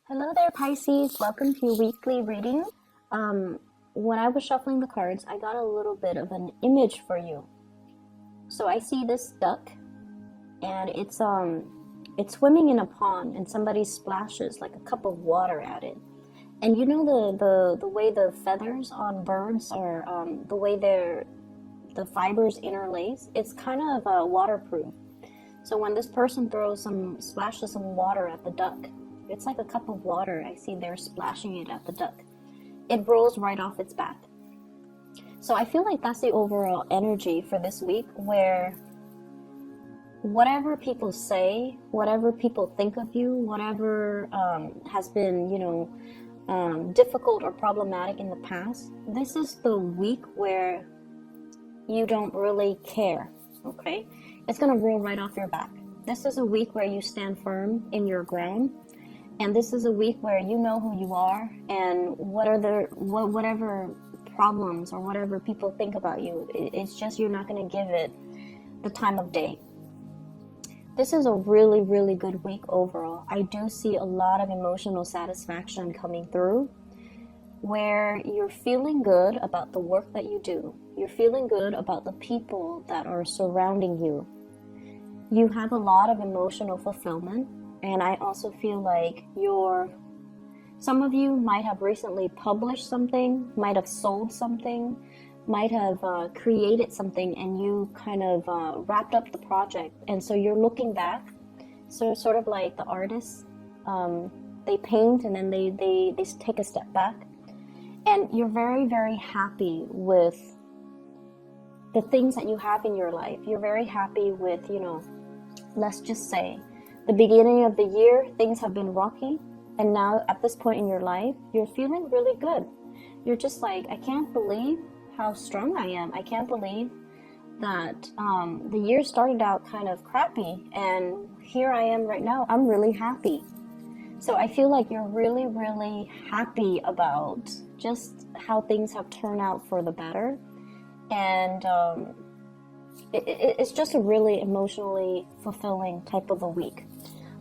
Hello there, Pisces. Welcome to your weekly reading. When I was shuffling the cards, I got a little bit of an image for you. So I see this duck, and it's swimming in a pond, and somebody splashes like a cup of water at it. And you know the way the feathers on birds are, the way the fibers interlace. It's kind of waterproof. So when this person splashes some water at the duck, it's like a cup of water. I see they're splashing it at the duck. It rolls right off its back. So I feel like that's the overall energy for this week, where whatever people say, whatever people think of you, whatever has been, difficult or problematic in the past, this is the week where you don't really care, okay? It's going to roll right off your back. This is a week where you stand firm in your ground. And this is a week where you know who you are, and whatever problems or whatever people think about you, it's just you're not going to give it the time of day. This is a really, really good week overall. I do see a lot of emotional satisfaction coming through, where you're feeling good about the work that you do. You're feeling good about the people that are surrounding you. You have a lot of emotional fulfillment. And I also feel like some of you might have recently published something, might have sold something, might have created something, and you kind of wrapped up the project. And so you're looking back, so sort of like the artists, they paint and then they take a step back. And you're very, very happy with the things that you have in your life. You're very happy with, let's just say, the beginning of the year, things have been rocky, and now at this point in your life, you're feeling really good. You're just like, I can't believe how strong I am. I can't believe that the year started out kind of crappy, and here I am right now. I'm really happy. So I feel like you're really, really happy about just how things have turned out for the better, and it's just a really emotionally fulfilling type of a week.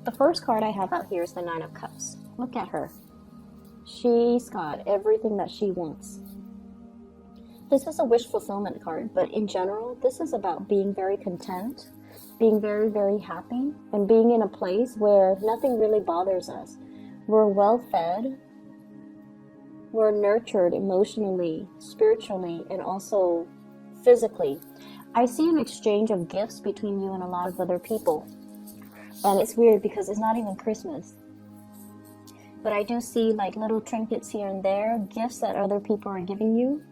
The first card I have out here is the Nine of Cups. Look at her. She's got everything that she wants. This is a wish fulfillment card, but in general, this is about being very content, being very, very happy, and being in a place where nothing really bothers us. We're well fed, we're nurtured emotionally, spiritually, and also physically. I see an exchange of gifts between you and a lot of other people. And it's weird because it's not even Christmas. But I do see like little trinkets here and there, gifts that other people are giving you.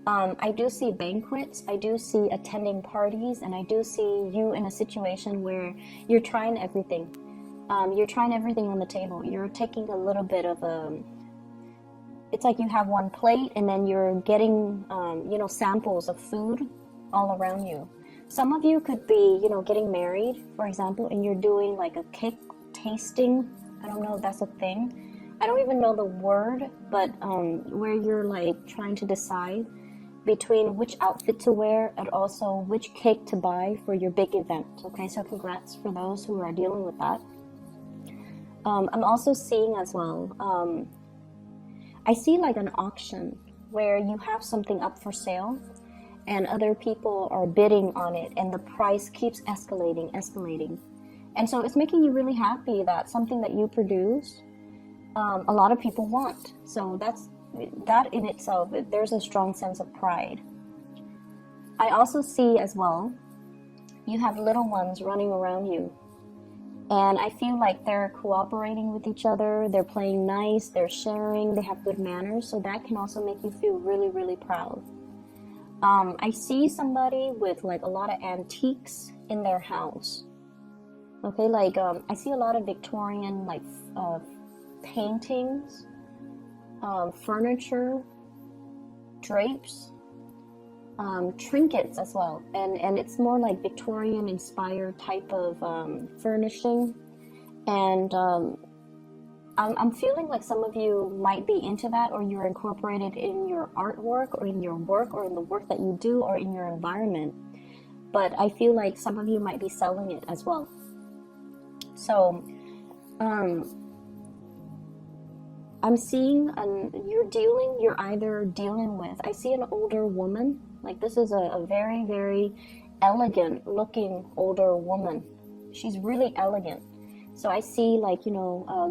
I do see banquets. I do see attending parties. And I do see you in a situation where you're trying everything. You're trying everything on the table. You're taking a little bit of it's like you have one plate and then you're getting, samples of food all around you. Some of you could be, getting married, for example, and you're doing like a cake tasting. I don't know if that's a thing. I don't even know the word, but where you're like trying to decide between which outfit to wear and also which cake to buy for your big event. Okay, so congrats for those who are dealing with that. I'm also seeing as well, I see like an auction where you have something up for sale and other people are bidding on it, and the price keeps escalating. And so it's making you really happy that something that you produce, a lot of people want. So that in itself, there's a strong sense of pride. I also see as well, you have little ones running around you. And I feel like they're cooperating with each other, they're playing nice, they're sharing, they have good manners. So that can also make you feel really, really proud. I see somebody with like a lot of antiques in their house. Okay, like I see a lot of Victorian like paintings, furniture, drapes, trinkets as well, and it's more like Victorian inspired type of furnishing, and I'm feeling like some of you might be into that, or you're incorporated in your artwork or in your work or in the work that you do or in your environment. But I feel like some of you might be selling it as well. So I'm seeing, you're either dealing with, I see an older woman, like this is a very, very elegant looking older woman. She's really elegant. So I see like,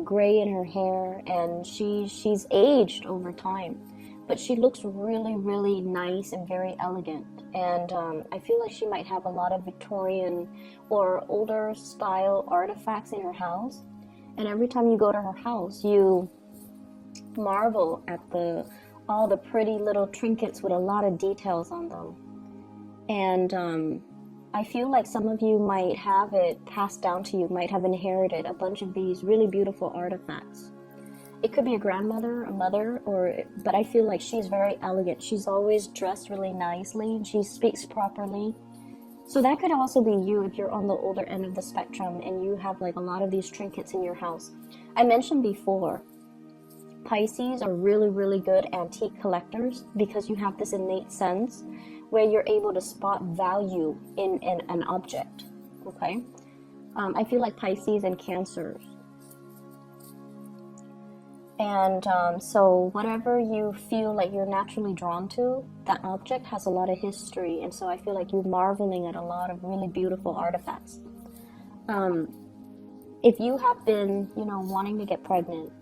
gray in her hair, and she's aged over time, but she looks really, really nice and very elegant. And I feel like she might have a lot of Victorian or older style artifacts in her house. And every time you go to her house, you marvel at all the pretty little trinkets with a lot of details on them. And I feel like some of you might have it passed down to you, might have inherited a bunch of these really beautiful artifacts. It could be a grandmother, a mother, but I feel like she's very elegant. She's always dressed really nicely, and she speaks properly. So that could also be you if you're on the older end of the spectrum and you have like a lot of these trinkets in your house. I mentioned before, Pisces are really, really good antique collectors because you have this innate sense where you're able to spot value in an object, okay? I feel like Pisces and Cancers. And so whatever you feel like you're naturally drawn to, that object has a lot of history. And so I feel like you're marveling at a lot of really beautiful artifacts. If you have been, wanting to get pregnant,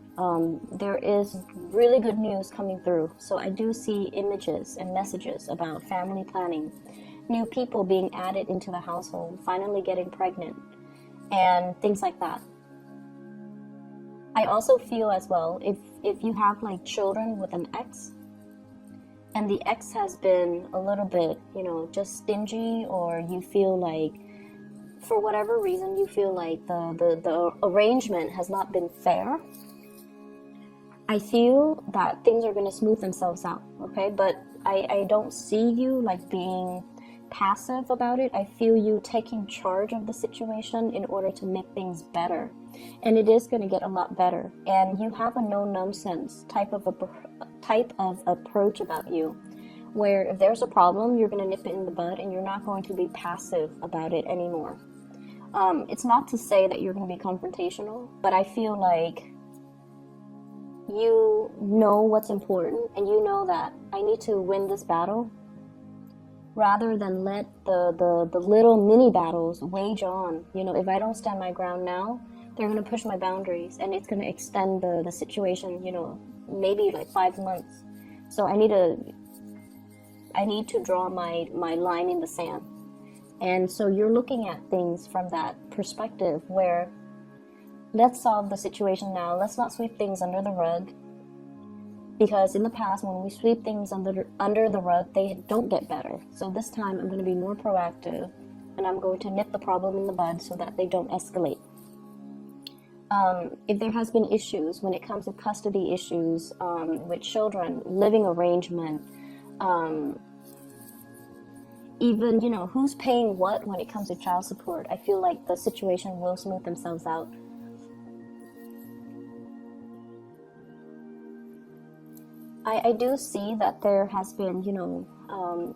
there is really good news coming through. So I do see images and messages about family planning, new people being added into the household, finally getting pregnant, and things like that. I also feel as well, if you have like children with an ex, and the ex has been a little bit, just stingy, or you feel like, for whatever reason, you feel like the arrangement has not been fair, I feel that things are going to smooth themselves out, okay? But I don't see you like being passive about it. I feel you taking charge of the situation in order to make things better. And it is going to get a lot better. And you have a no-nonsense type of approach about you, where if there's a problem, you're going to nip it in the bud, and you're not going to be passive about it anymore. It's not to say that you're going to be confrontational, but I feel like you know what's important, and you know that I need to win this battle, rather than let the little mini battles wage on. If I don't stand my ground now, they're going to push my boundaries, and it's going to extend the situation, maybe like 5 months. So I need to draw my line in the sand. And so you're looking at things from that perspective where, let's solve the situation now. Let's not sweep things under the rug. Because in the past, when we sweep things under the rug, they don't get better. So this time I'm going to be more proactive, and I'm going to nip the problem in the bud so that they don't escalate. If there has been issues when it comes to custody issues with children, living arrangement, even, who's paying what when it comes to child support, I feel like the situation will smooth themselves out. I do see that there has been,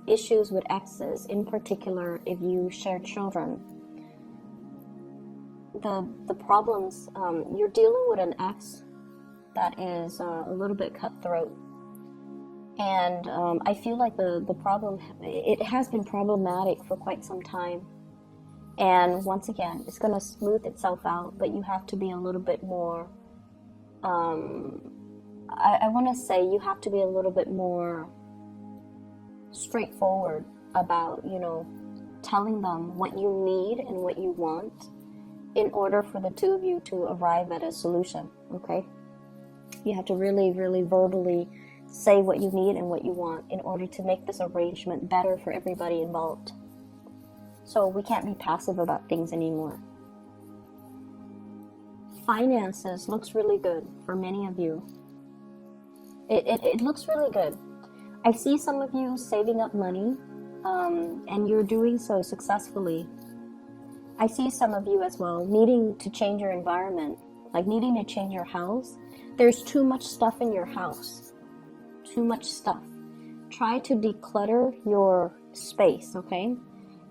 issues with exes, in particular if you share children. The problems, you're dealing with an ex that is a little bit cutthroat. And I feel like the problem, it has been problematic for quite some time. And once again, it's going to smooth itself out, but you have to be a little bit more, I want to say you have to be a little bit more straightforward about, telling them what you need and what you want in order for the two of you to arrive at a solution, okay? You have to really, really verbally say what you need and what you want in order to make this arrangement better for everybody involved. So we can't be passive about things anymore. Finances looks really good for many of you. It looks really good. I see some of you saving up money, and you're doing so successfully. I see some of you as well needing to change your environment, like needing to change your house. There's too much stuff in your house. Too much stuff. Try to declutter your space, okay?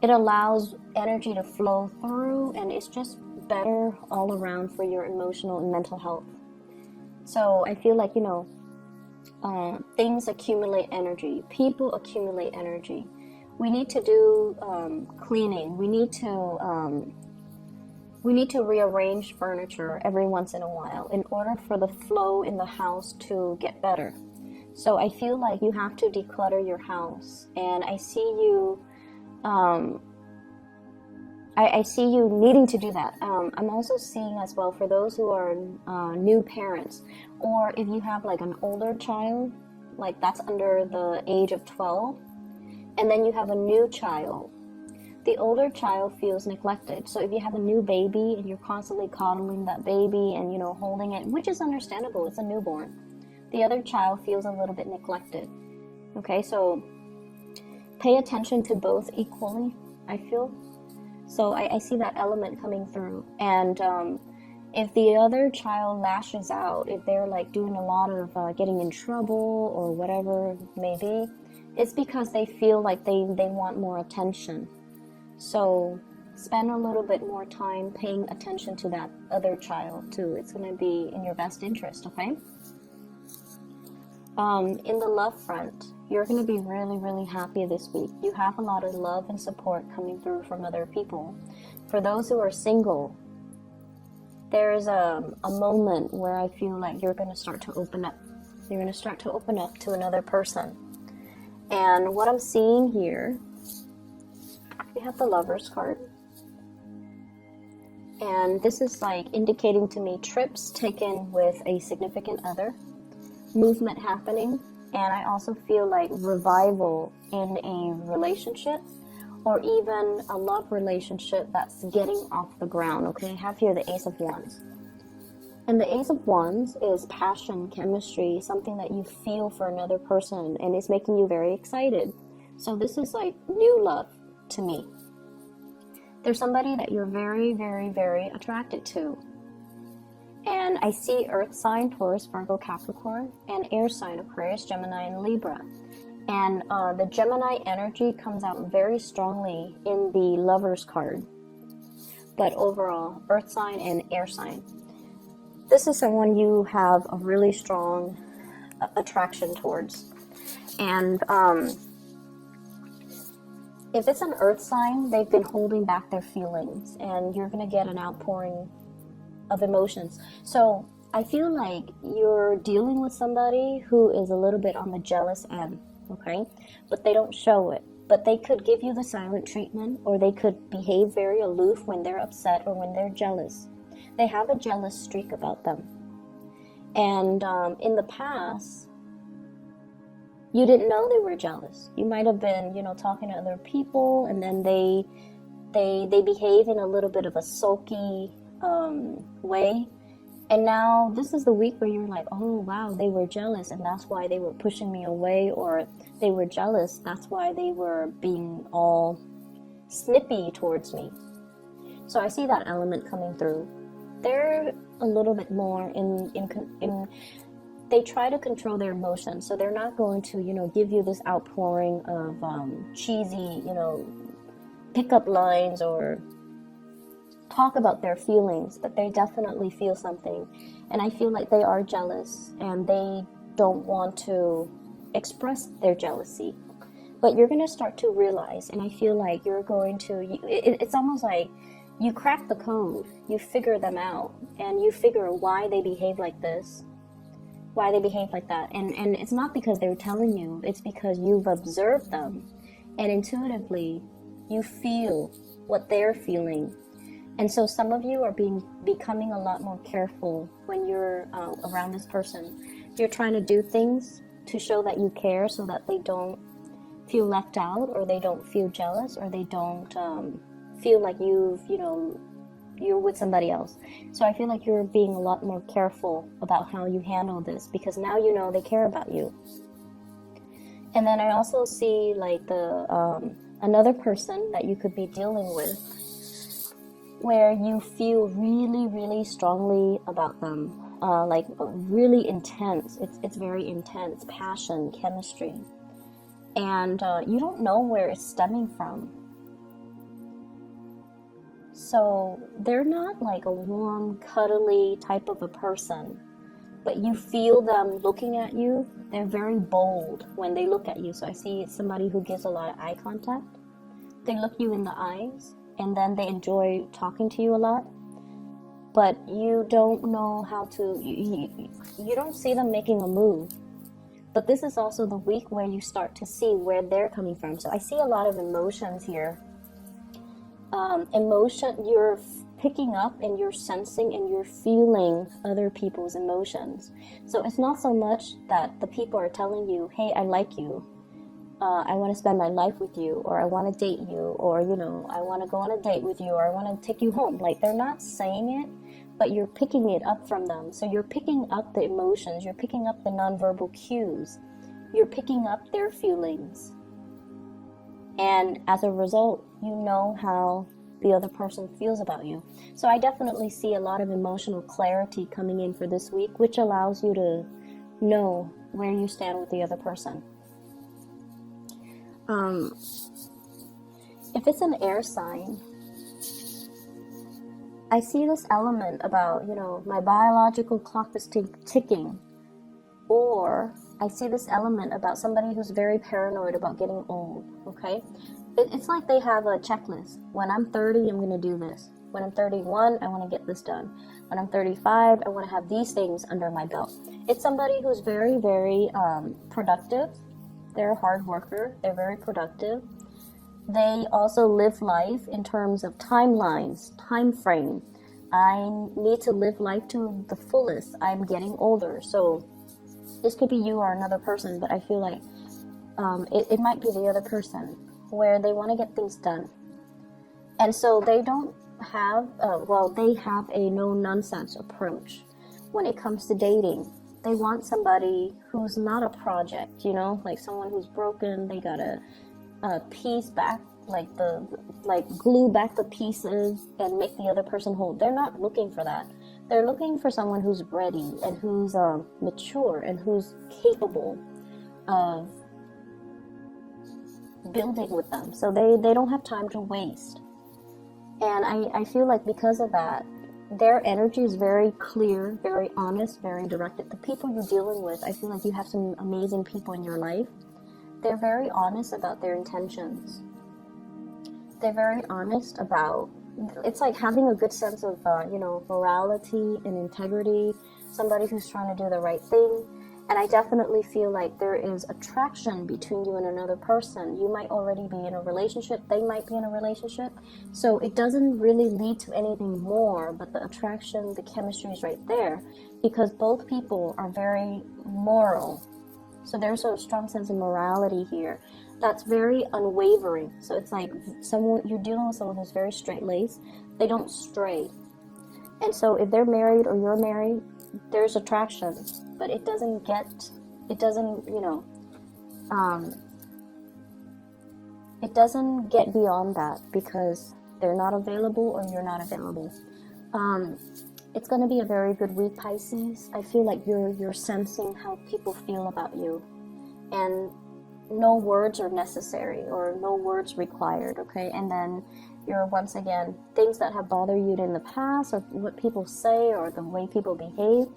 It allows energy to flow through, and it's just better all around for your emotional and mental health. So I feel like, things accumulate energy, people accumulate energy. We need to do cleaning. We need to rearrange furniture every once in a while in order for the flow in the house to get better. So I feel like you have to declutter your house, and I see you I see you needing to do that. I'm also seeing as well for those who are new parents, or if you have like an older child, like that's under the age of 12, and then you have a new child. The older child feels neglected. So if you have a new baby and you're constantly coddling that baby and, holding it, which is understandable, it's a newborn, the other child feels a little bit neglected. Okay, so pay attention to both equally, I feel. So I see that element coming through. And if the other child lashes out, if they're like doing a lot of getting in trouble or whatever it may be, it's because they feel like they want more attention. So spend a little bit more time paying attention to that other child too. It's going to be in your best interest, okay? In the love front, you're going to be really, really happy this week. You have a lot of love and support coming through from other people. For those who are single, there's a moment where I feel like you're going to start to open up. You're going to start to open up to another person. And what I'm seeing here, we have the Lovers card. And this is like indicating to me trips taken with a significant other, movement happening, and I also feel like revival in a relationship or even a love relationship that's getting off the ground. Okay, I have here the Ace of Wands. And the Ace of Wands is passion, chemistry, something that you feel for another person, and it's making you very excited. So this is like new love to me. There's somebody that you're very, very, very attracted to. And I see Earth sign, Taurus, Virgo, Capricorn, and air sign, Aquarius, Gemini, and Libra. And the Gemini energy comes out very strongly in the Lovers card. But overall, Earth sign and air sign. This is someone you have a really strong attraction towards. And if it's an Earth sign, they've been holding back their feelings, and you're going to get an outpouring of emotions. So I feel like you're dealing with somebody who is a little bit on the jealous end, okay? But they don't show it. But they could give you the silent treatment, or they could behave very aloof when they're upset or when they're jealous. They have a jealous streak about them. And in the past, you didn't know they were jealous. You might have been, talking to other people, and then they behave in a little bit of a sulky way. And now this is the week where you're like, oh wow, they were jealous, and that's why they were pushing me away, or they were jealous, that's why they were being all snippy towards me. So I see that element coming through. They're a little bit more in they try to control their emotions, so they're not going to give you this outpouring of cheesy pickup lines or talk about their feelings, but they definitely feel something. And I feel like they are jealous and they don't want to express their jealousy. But you're going to start to realize, and I feel like you're going to, it's almost like you crack the code, you figure them out, and you figure why they behave like this, why they behave like that. And it's not because they're telling you, it's because you've observed them, and intuitively you feel what they're feeling. And so some of you are becoming a lot more careful when you're around this person. You're trying to do things to show that you care, so that they don't feel left out, or they don't feel jealous, or they don't feel like you're with somebody else. So I feel like you're being a lot more careful about how you handle this, because now you know they care about you. And then I also see like the another person that you could be dealing with, where you feel really, really strongly about them, like really intense. It's very intense, passion, chemistry, and you don't know where it's stemming from. So they're not like a warm, cuddly type of a person, but you feel them looking at you. They're very bold when they look at you. So I see somebody who gives a lot of eye contact. They look you in the eyes, and then they enjoy talking to you a lot. But you don't know how to, you don't see them making a move. But this is also the week where you start to see where they're coming from. So I see a lot of emotions here. You're picking up and you're sensing and you're feeling other people's emotions. So it's not so much that the people are telling you, hey, I like you. I want to spend my life with you, or I want to date you, or, you know, I want to go on a date with you, or I want to take you home. Like, they're not saying it, but you're picking it up from them. So you're picking up the emotions, you're picking up the nonverbal cues, you're picking up their feelings. And as a result, you know how the other person feels about you. So I definitely see a lot of emotional clarity coming in for this week, which allows you to know where you stand with the other person. If it's an air sign, I see this element about, you know, my biological clock is ticking. Or I see this element about somebody who's very paranoid about getting old, okay? It's like they have a checklist. When I'm 30, I'm going to do this. When I'm 31, I want to get this done. When I'm 35, I want to have these things under my belt. It's somebody who's very, very productive. They're a hard worker. They're very productive. They also live life in terms of timelines, time frame. I need to live life to the fullest. I'm getting older. So this could be you or another person, but I feel like it might be the other person, where they want to get things done. And so they don't have, they have a no-nonsense approach when it comes to dating. They want somebody who's not a project, you know, like someone who's broken. They gotta piece back, glue back the pieces and make the other person whole. They're not looking for that. They're looking for someone who's ready and who's mature and who's capable of building with them. So they don't have time to waste. And I feel like because of that, their energy is very clear, very honest, very directed. The people you're dealing with, I feel like you have some amazing people in your life. They're very honest about their intentions. They're very honest about, it's like having a good sense of, morality and integrity, somebody who's trying to do the right thing. And I definitely feel like there is attraction between you and another person. You might already be in a relationship. They might be in a relationship. So it doesn't really lead to anything more, but the attraction, the chemistry is right there because both people are very moral. So there's a strong sense of morality here that's very unwavering. So it's like you're dealing with someone who's very straight-laced. They don't stray. And so if they're married or you're married, there's attraction, but it doesn't get beyond that because they're not available or you're not available. It's going to be a very good week, Pisces. I feel like you're sensing how people feel about you, and no words are necessary or no words required, okay? And then you're, once again, things that have bothered you in the past or what people say or the way people behave,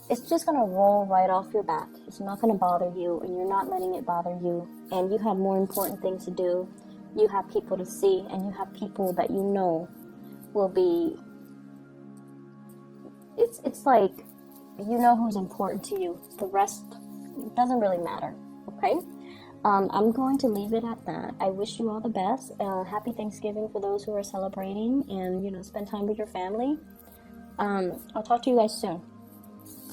it's just going to roll right off your back. It's not going to bother you, and you're not letting it bother you. And you have more important things to do. You have people to see, and you have people that you know will be... It's like, you know who's important to you. The rest doesn't really matter, okay? I'm going to leave it at that. I wish you all the best. Happy Thanksgiving for those who are celebrating, and, spend time with your family. I'll talk to you guys soon.